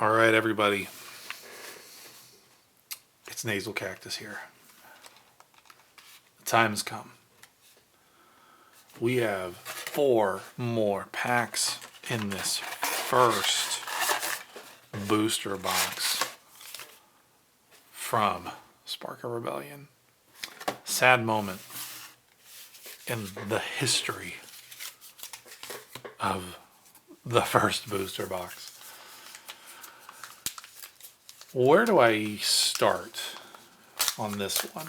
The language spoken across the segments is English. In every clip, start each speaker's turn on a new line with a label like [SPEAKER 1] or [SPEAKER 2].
[SPEAKER 1] All right, everybody. It's Nasal Cactus here. The time has come. We have 4 more packs in this first booster box from Spark of Rebellion. Sad moment in the history of the first booster box. Where do I start on this one?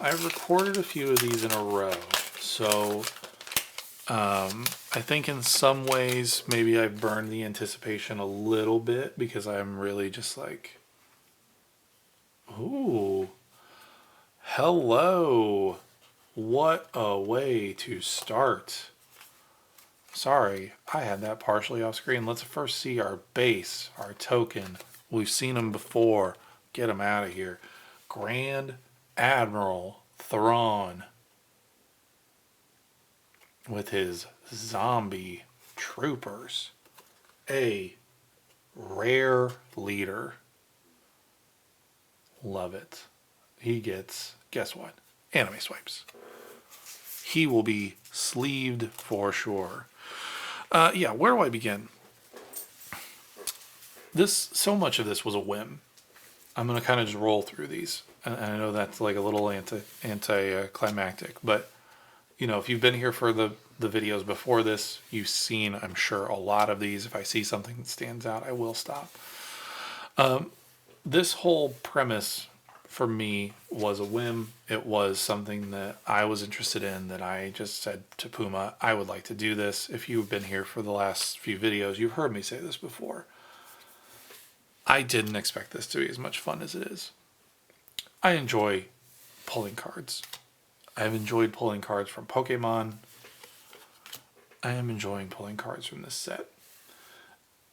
[SPEAKER 1] I've recorded a few of these in a row, so I think in some ways maybe I've burned the anticipation a little bit because I'm really just like, ooh, hello, what a way to start. Sorry, I had that partially off screen. Let's first see our base, our token. We've seen them before. Get them out of here. Grand Admiral Thrawn with his zombie troopers. A rare leader. Love it. He gets, guess what? Anime swipes. He will be sleeved for sure. Yeah, where do I begin? So much of this was a whim. I'm going to kind of just roll through these. And I know that's like a little anticlimactic, but you know, if you've been here for the videos before this, you've seen, I'm sure, a lot of these. If I see something that stands out, I will stop. This whole premise for me was a whim. It was something that I was interested in, that I just said to Puma, I would like to do this. If you've been here for the last few videos, you've heard me say this before. I didn't expect this to be as much fun as it is. I enjoy pulling cards. I've enjoyed pulling cards from Pokemon. I am enjoying pulling cards from this set.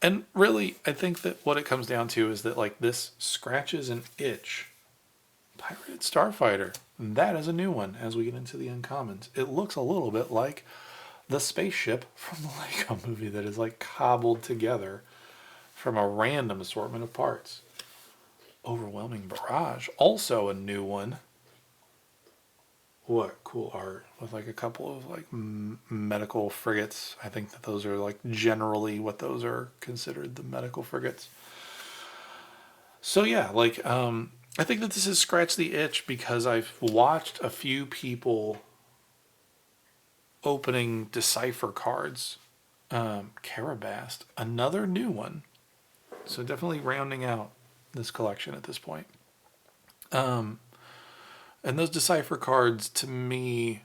[SPEAKER 1] And really, I think that what it comes down to is that like this scratches an itch. Pirated Starfighter. That is a new one as we get into the uncommons. It looks a little bit like the spaceship from the Lego movie that is like cobbled together from a random assortment of parts. Overwhelming Barrage. Also a new one. What cool art with like a couple of like medical frigates. I think that those are like generally what those are considered, the medical frigates. So yeah, like I think that this has scratched the itch because I've watched a few people opening Decipher cards. Carabast, another new one. So definitely rounding out this collection at this point. And those Decipher cards, to me,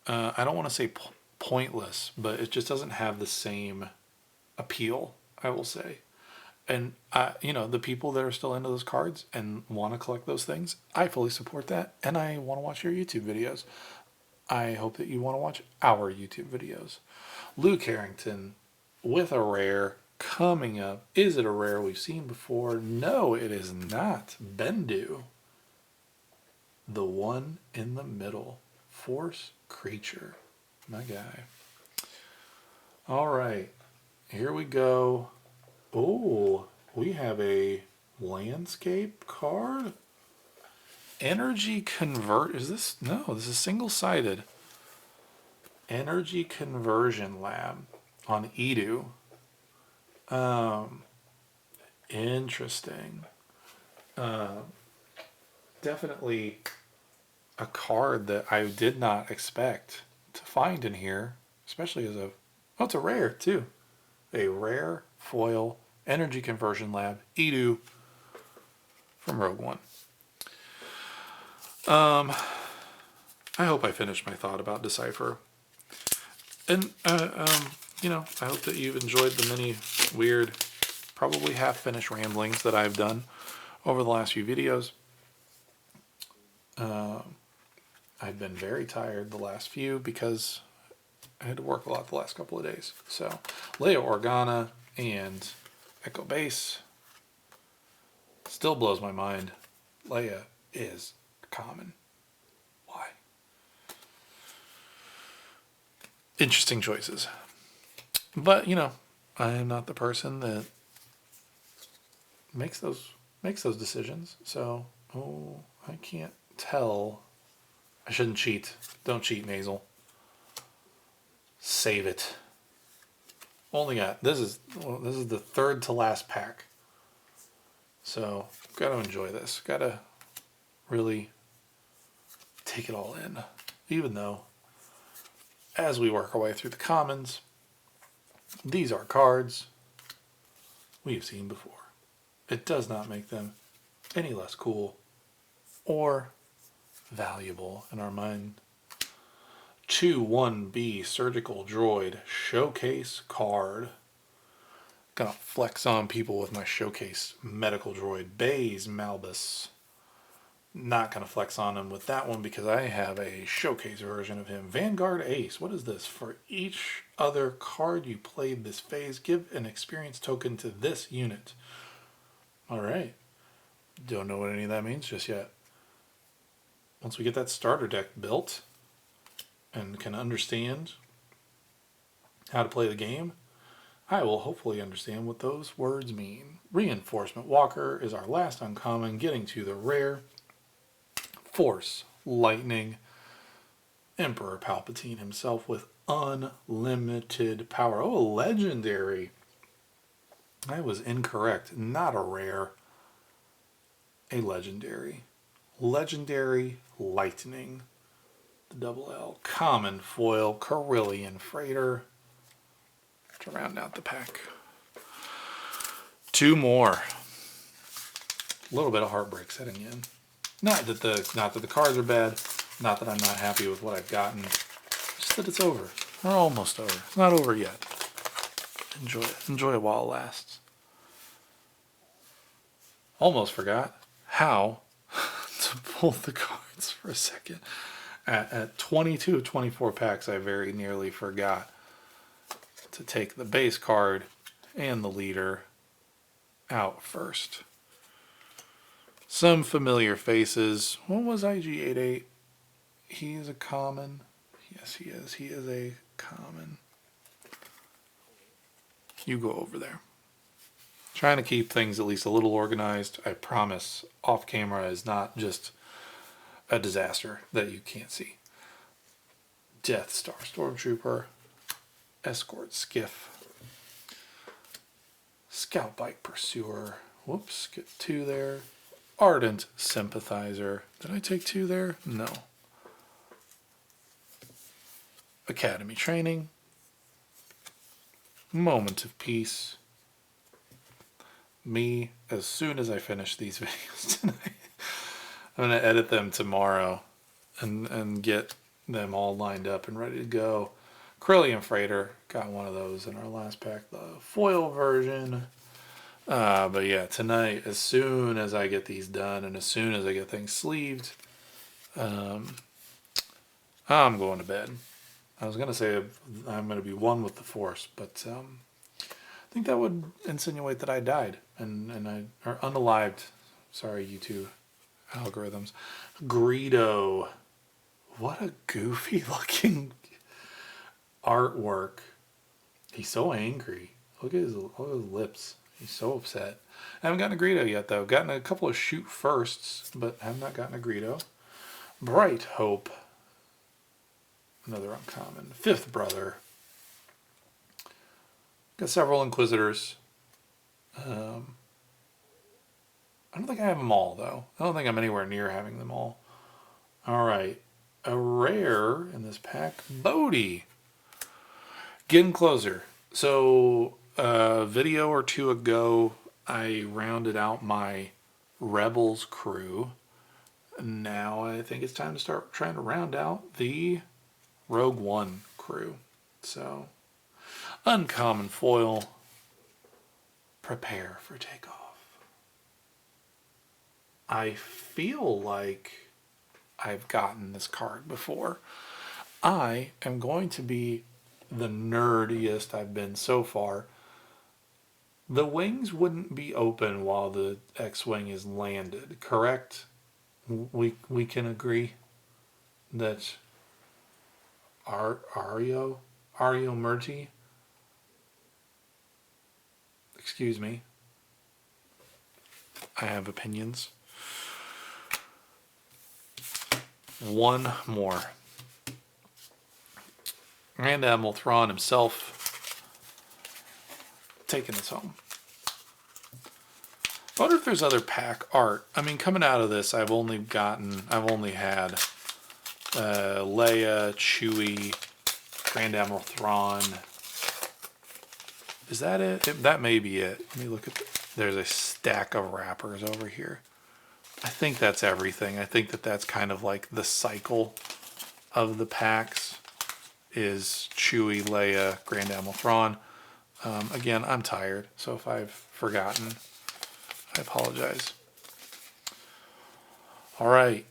[SPEAKER 1] I don't want to say pointless, but it just doesn't have the same appeal, I will say. And, you know, the people that are still into those cards and want to collect those things, I fully support that. And I want to watch your YouTube videos. I hope that you want to watch our YouTube videos. Luke Harrington with a rare coming up. Is it a rare we've seen before? No, it is not. Bendu. The one in the middle. Force creature. My guy. All right. Here we go. Oh, we have a landscape card. Energy convert. Is this? No, this is single-sided. Energy conversion lab on Edu. Interesting. Definitely a card that I did not expect to find in here, especially as a, oh, it's a rare too. A rare foil energy conversion lab, Edu from Rogue One. I hope I finished my thought about Decipher. And, you know, I hope that you've enjoyed the many weird, probably half-finished ramblings that I've done over the last few videos. I've been very tired the last few because I had to work a lot the last couple of days. So, Leia Organa and Echo Base still blows my mind. Leia is common. Why? Interesting choices. But, you know, I am not the person that makes those decisions. So, oh, I can't tell. I shouldn't cheat. Don't cheat, Nasal. Save it. Only got this is the third to last pack. So gotta enjoy this. Gotta really take it all in. Even though, as we work our way through the commons, these are cards we've seen before. It does not make them any less cool or valuable in our mind. 2-1B Surgical Droid Showcase card. Gonna flex on people with my Showcase Medical Droid Baze Malbus. Not gonna flex on him with that one because I have a Showcase version of him. Vanguard Ace. What is this? For each other card you played this phase, give an experience token to this unit. Alright. Don't know what any of that means just yet. Once we get that starter deck built and can understand how to play the game, I will hopefully understand what those words mean. Reinforcement Walker is our last uncommon, getting to the rare. Force Lightning. Emperor Palpatine himself with unlimited power. Oh, a legendary. I was incorrect. Not a rare. A legendary. Legendary Lightning. The double L. Common foil Carillion Freighter to round out the pack. Two more. A little bit of heartbreak setting in. Not that the cards are bad, not that I'm not happy with what I've gotten, just that it's over. Or almost over. It's not over yet. Enjoy it. Enjoy it while it lasts. Almost forgot how to pull the cards for a second. At 22 of 24 packs, I very nearly forgot to take the base card and the leader out first. Some familiar faces. What was IG88? He is a common. Yes, he is. He is a common. You go over there. Trying to keep things at least a little organized. I promise off camera is not just a disaster that you can't see. Death Star Stormtrooper. Escort Skiff. Scout Bike Pursuer. Whoops, get two there. Ardent Sympathizer. Did I take two there? No. Academy Training. Moment of Peace. Me, as soon as I finish these videos tonight, I'm going to edit them tomorrow and get them all lined up and ready to go. Carillion Freighter. Got one of those in our last pack. The foil version. But yeah, tonight, as soon as I get these done and as soon as I get things sleeved, I'm going to bed. I was going to say I'm going to be one with the Force, but I think that would insinuate that I died or unalived. Sorry, YouTube algorithms. Greedo. What a goofy looking artwork. He's so angry. Look at his lips. He's so upset. I haven't gotten a Greedo yet, though. Gotten a couple of shoot firsts, but have not gotten a Greedo. Bright Hope. Another uncommon. Fifth Brother. Got several Inquisitors. I don't think I have them all, though. I don't think I'm anywhere near having them all. Alright. A rare in this pack. Bodhi. Getting closer. So, a video or two ago, I rounded out my Rebels crew. Now I think it's time to start trying to round out the Rogue One crew. So, uncommon foil. Prepare for takeoff. I feel like I've gotten this card before. I am going to be the nerdiest I've been so far. The wings wouldn't be open while the X-Wing is landed, correct? We can agree that Ario Murti, excuse me, I have opinions. One more. Grand Admiral Thrawn himself taking this home. I wonder if there's other pack art. I mean, coming out of this, I've only had Leia, Chewie, Grand Admiral Thrawn. Is that it? That may be it. Let me look at there's a stack of wrappers over here. I think that's everything. I think that's kind of like the cycle of the packs is Chewie, Leia, Grand Admiral Thrawn. Again, I'm tired, so if I've forgotten, I apologize. All right.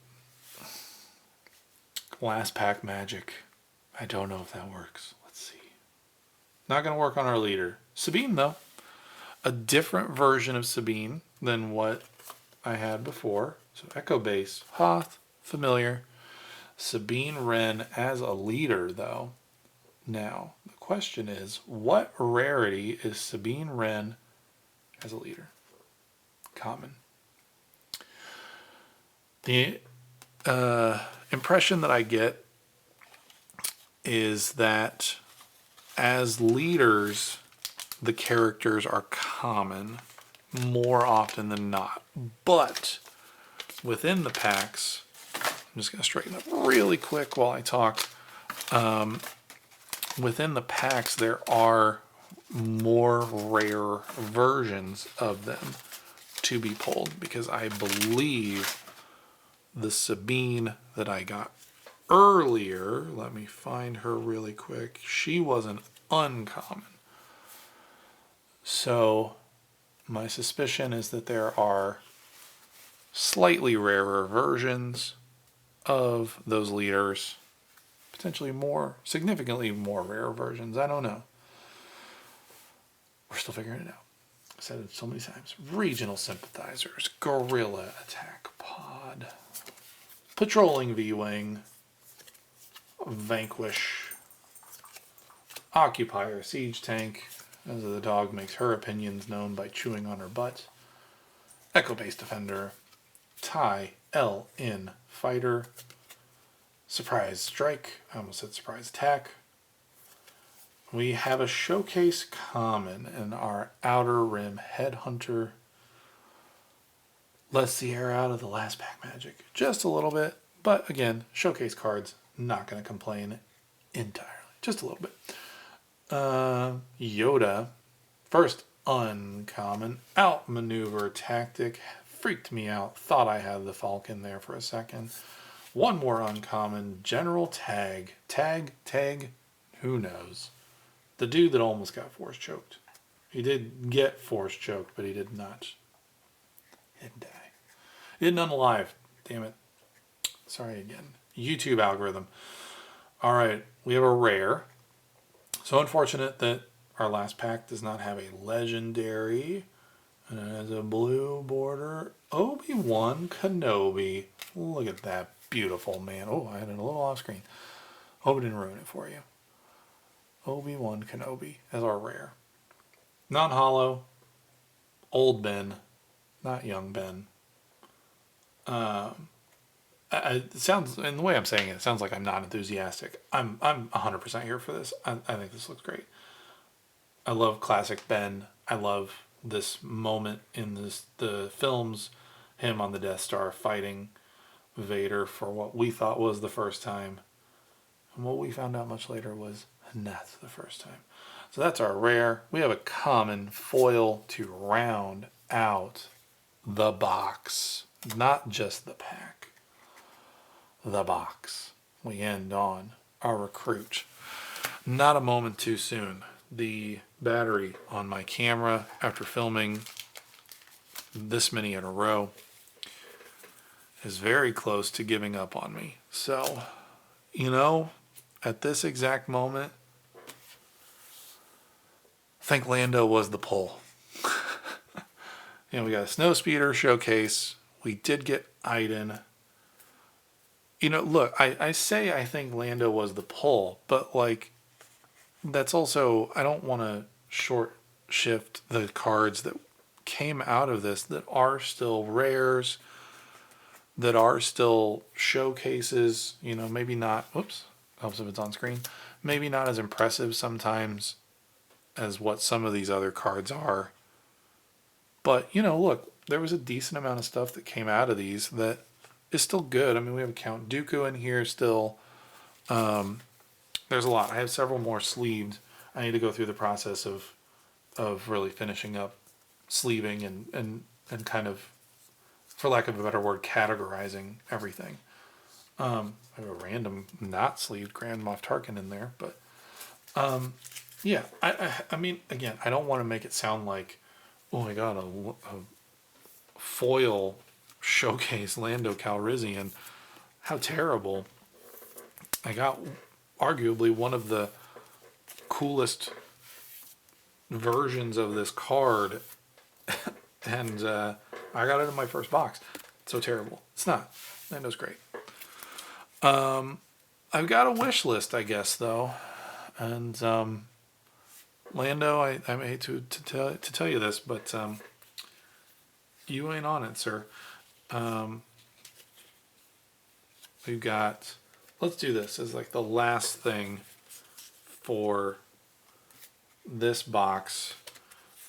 [SPEAKER 1] Last pack magic. I don't know if that works. Let's see. Not going to work on our leader. Sabine, though. A different version of Sabine than what I had before. So Echo Base, Hoth, familiar. Sabine Wren as a leader, though. Now, the question is, what rarity is Sabine Wren as a leader? Common. The impression that I get is that as leaders, the characters are common more often than not. But within the packs, I'm just going to straighten up really quick while I talk. Within the packs, there are more rare versions of them to be pulled, because I believe the Sabine that I got earlier, let me find her really quick, she was an uncommon. So my suspicion is that there are slightly rarer versions of those leaders, potentially more, significantly more rare versions. I don't know. We're still figuring it out. I've said it so many times. Regional sympathizers, guerrilla attack pod, patrolling V-wing, vanquish, occupier, siege tank, as the dog makes her opinions known by chewing on her butt, echo base defender, tie L in fighter, surprise strike, I almost said surprise attack. We have a showcase common in our outer rim headhunter. Lets the air out of the last pack magic just a little bit, but again, showcase cards, not going to complain entirely, just a little bit. Yoda, first uncommon, outmaneuver tactic, freaked me out, thought I had the Falcon there for a second. One more uncommon, General Tag, who knows? The dude that almost got force choked. He did get force choked, but he did not. He didn't die. He didn't unalive. Damn it. Sorry again. YouTube algorithm. All right, we have a rare. So unfortunate that our last pack does not have a legendary. And it has a blue border. Obi-Wan Kenobi. Look at that beautiful man. Oh, I had it a little off screen. Hope I didn't ruin it for you. Obi-Wan Kenobi as our rare. Non-hollow. Old Ben. Not young Ben. It sounds, and the way I'm saying it, it sounds like I'm not enthusiastic. I'm 100% here for this. I think this looks great. I love classic Ben. I love this moment in the films, him on the Death Star fighting Vader for what we thought was the first time, and what we found out much later was not the first time. So that's our rare. We have a common foil to round out the box, not just the pack. The box. We end on our recruit. Not a moment too soon. The battery on my camera after filming this many in a row is very close to giving up on me. So, at this exact moment, I think Lando was the pull. We got a Snowspeeder showcase. We did get Iden. Look, I say I think Lando was the pull, but that's also, I don't want to short shift the cards that came out of this that are still rares, that are still showcases, you know, maybe not, whoops, helps if it's on screen, maybe not as impressive sometimes as what some of these other cards are. But, you know, look, there was a decent amount of stuff that came out of these that is still good. I mean, we have Count Dooku in here still. There's a lot. I have several more sleeved. I need to go through the process of really finishing up sleeving and kind of, for lack of a better word, categorizing everything. I have a random not sleeved Grand Moff Tarkin in there, but yeah, I mean, again, I don't want to make it sound like, oh my god, a foil showcase Lando Calrissian, how terrible. I got arguably one of the coolest versions of this card, and I got it in my first box. It's so terrible. It's not. Lando's great. I've got a wish list, I guess, though, and Lando, I hate to tell you this, but you ain't on it, sir. We've got. Let's do this as like the last thing for this box.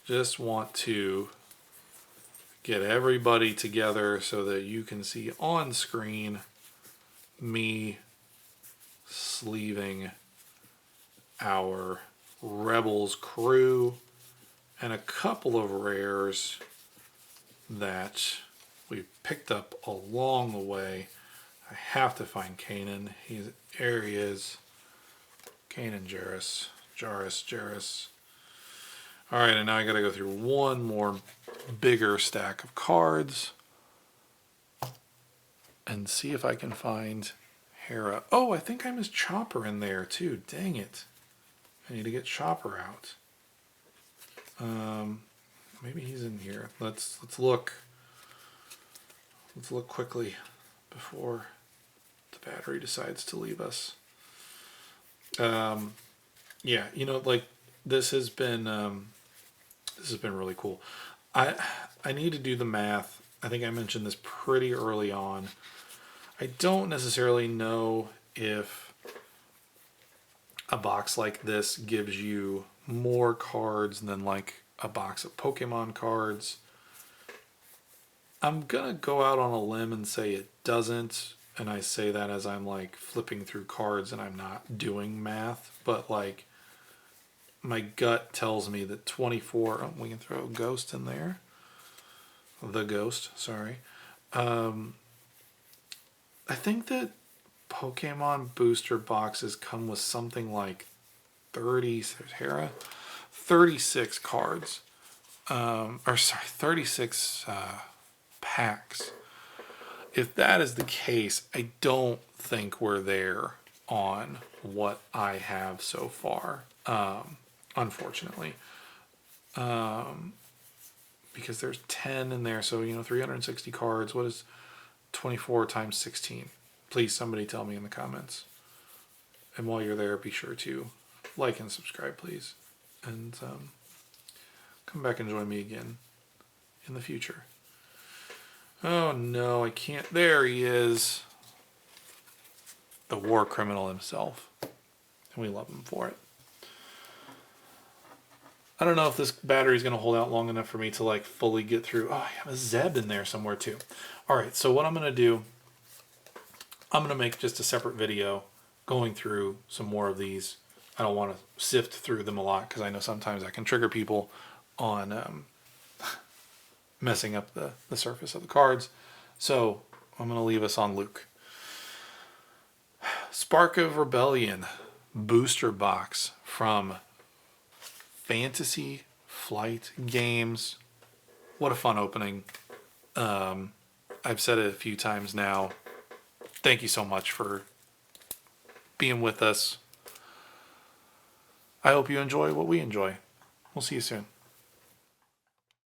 [SPEAKER 1] Just want to get everybody together so that you can see on screen me sleeving our Rebels crew and a couple of rares that we picked up along the way. I have to find Kanan. There he is. Kanan Jarrus. All right, and now I got to go through one more bigger stack of cards and see if I can find Hera. Oh, I think I missed Chopper in there too. Dang it. I need to get Chopper out. Maybe he's in here. Let's look. Let's look quickly before the battery decides to leave us. Yeah, you know, like this has been really cool. I need to do the math. I think I mentioned this pretty early on. I don't necessarily know if a box like this gives you more cards than like a box of Pokemon cards. I'm gonna go out on a limb and say it doesn't, and I say that as I'm like flipping through cards and I'm not doing math, but like my gut tells me that 24, oh, we can throw a ghost in there. The ghost, sorry. I think that Pokemon booster boxes come with something like 36 cards. 36 packs. If that is the case, I don't think we're there on what I have so far, unfortunately. Because there's 10 in there, so, 360 cards. What is 24 times 16? Please, somebody tell me in the comments. And while you're there, be sure to like and subscribe, please. And come back and join me again in the future. Oh no, I can't. There he is. The war criminal himself. And we love him for it. I don't know if this battery is going to hold out long enough for me to like fully get through. Oh, I have a Zeb in there somewhere too. All right, so what I'm going to do, I'm going to make just a separate video going through some more of these. I don't want to sift through them a lot because I know sometimes I can trigger people on messing up the surface of the cards. So I'm going to leave us on Luke. Spark of Rebellion booster box from Fantasy Flight Games. What a fun opening. I've said it a few times now. Thank you so much for being with us. I hope you enjoy what we enjoy. We'll see you soon.